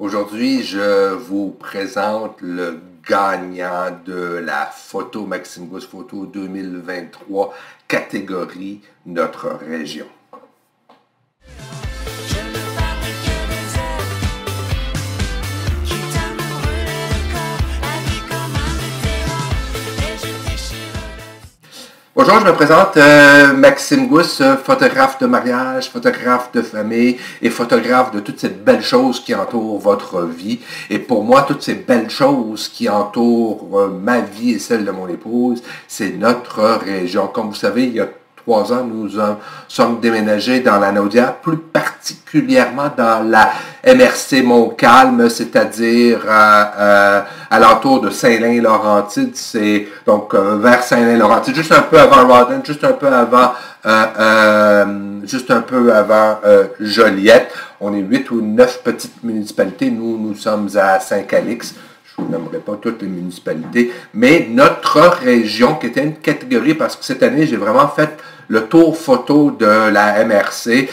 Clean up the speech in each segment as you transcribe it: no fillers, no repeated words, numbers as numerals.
Aujourd'hui, je vous présente le gagnant de la photo Maxime Gousse Photo 2023, catégorie Notre Région. Bonjour, je me présente Maxime Gousse, photographe de mariage, photographe de famille et photographe de toutes ces belles choses qui entourent votre vie. Et pour moi, toutes ces belles choses qui entourent ma vie et celle de mon épouse, c'est notre région. Comme vous savez, il y a 3 ans, nous sommes déménagés dans la Naudière, plus particulièrement dans la MRC Montcalm, c'est-à-dire à l'entour de Saint-Lin-Laurentide, c'est donc vers Saint-Lin-Laurentide, juste un peu avant Rawdon, juste un peu avant Joliette. On est 8 ou 9 petites municipalités. Nous sommes à Saint-Calix. Je vous nommerai pas toutes les municipalités, mais notre région, qui était une catégorie, parce que cette année, j'ai vraiment fait le tour photo de la MRC.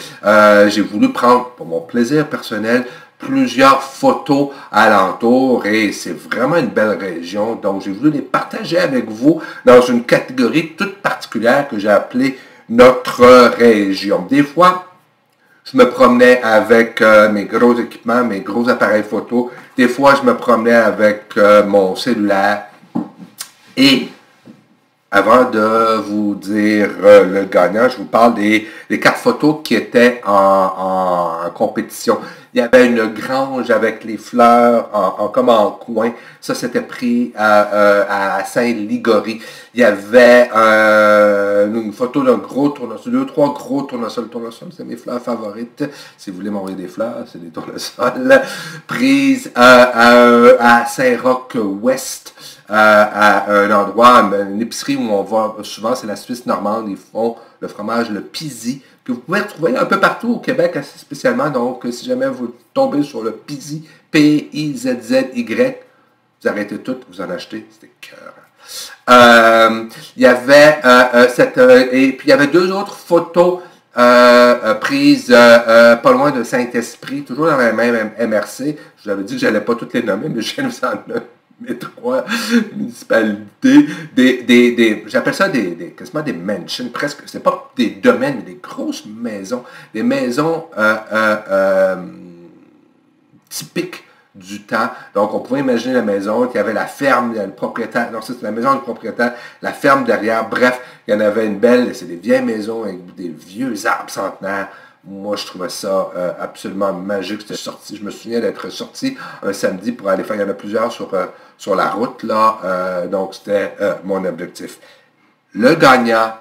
J'ai voulu prendre, pour mon plaisir personnel, plusieurs photos alentour et c'est vraiment une belle région. Donc, j'ai voulu les partager avec vous dans une catégorie toute particulière que j'ai appelée notre région. Des fois, je me promenais avec mes gros équipements, mes gros appareils photo. Des fois, je me promenais avec mon cellulaire. Et avant de vous dire le gagnant, je vous parle des 4 photos qui étaient en compétition. Il y avait une grange avec les fleurs comme en coin. Ça, c'était pris à Saint-Ligory. Il y avait une photo d'un gros tournesol, 2-3 gros tournesols. Tournesol, c'est mes fleurs favorites. Si vous voulez m'envoyer des fleurs, c'est des tournesols. Prises à Saint-Roch-Ouest. À un endroit, une épicerie où on va souvent, c'est la Suisse normande. Ils font le fromage, le Pizy, que vous pouvez retrouver un peu partout au Québec, assez spécialement. Donc, si jamais vous tombez sur le Pizy, P-I-Z-Z-Y, vous arrêtez tout, vous en achetez, c'était cœur. Il y avait et puis il y avait 2 autres photos prises pas loin de Saint-Esprit, toujours dans la même MRC. Je vous avais dit que je n'allais pas toutes les nommer, mais je viens de vous en mes 3 municipalités, j'appelle ça quasiment des mansions, presque, c'est pas des domaines, mais des grosses maisons, des maisons typiques du temps. Donc, on pouvait imaginer la maison, qu'il y avait la ferme, il y avait le propriétaire, non, c'est la maison du propriétaire, la ferme derrière, bref, il y en avait une belle, c'est des vieilles maisons avec des vieux arbres centenaires. Moi, je trouvais ça absolument magique. J'étais sorti, je me souviens d'être sorti un samedi pour aller faire, il y en a plusieurs sur la route, là, donc c'était mon objectif. Le gagnant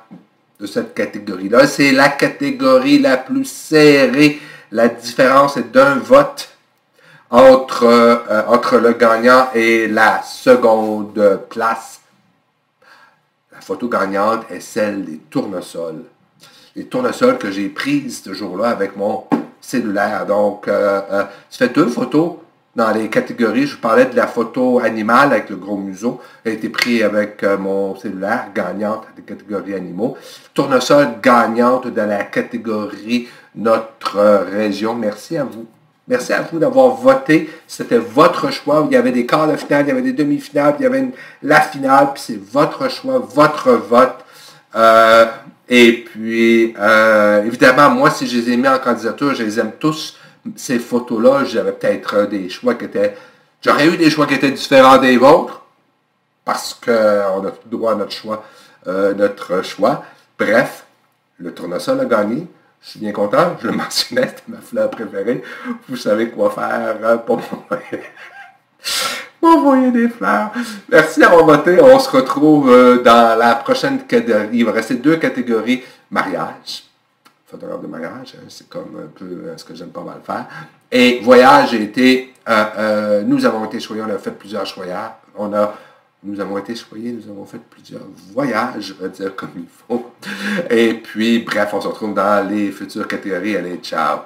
de cette catégorie-là, c'est la catégorie la plus serrée. La différence est d'un vote entre le gagnant et la seconde place. La photo gagnante est celle des tournesols. Les tournesols que j'ai prises ce jour-là avec mon cellulaire. Donc, ça fait 2 photos dans les catégories. Je vous parlais de la photo animale avec le gros museau. Elle a été prise avec mon cellulaire, gagnante des catégories animaux. Tournesol gagnante de la catégorie Notre Région. Merci à vous. Merci à vous d'avoir voté. C'était votre choix. Il y avait des quarts de finale, il y avait des demi-finales, il y avait la finale. Puis c'est votre choix, votre vote. Et puis, évidemment, moi, si je les ai mis en candidature, je les aime tous. Ces photos-là, j'avais peut-être des choix qui étaient... J'aurais eu des choix qui étaient différents des vôtres, parce qu'on a tout droit à notre choix. Bref, le tournesol a gagné. Je suis bien content. Je le mentionnais, c'était ma fleur préférée. Vous savez quoi faire pour m'envoyer des fleurs. Merci d'avoir voté. On se retrouve dans la prochaine catégorie. Il va rester 2 catégories. Mariage. Photographe de mariage. Hein, c'est comme un peu ce que j'aime pas mal faire. Et voyage a été... nous avons été choyés. On a fait plusieurs choyages. Nous avons été choyés. Nous avons fait plusieurs voyages, je vais dire comme il faut. Et puis, bref, on se retrouve dans les futures catégories. Allez, ciao!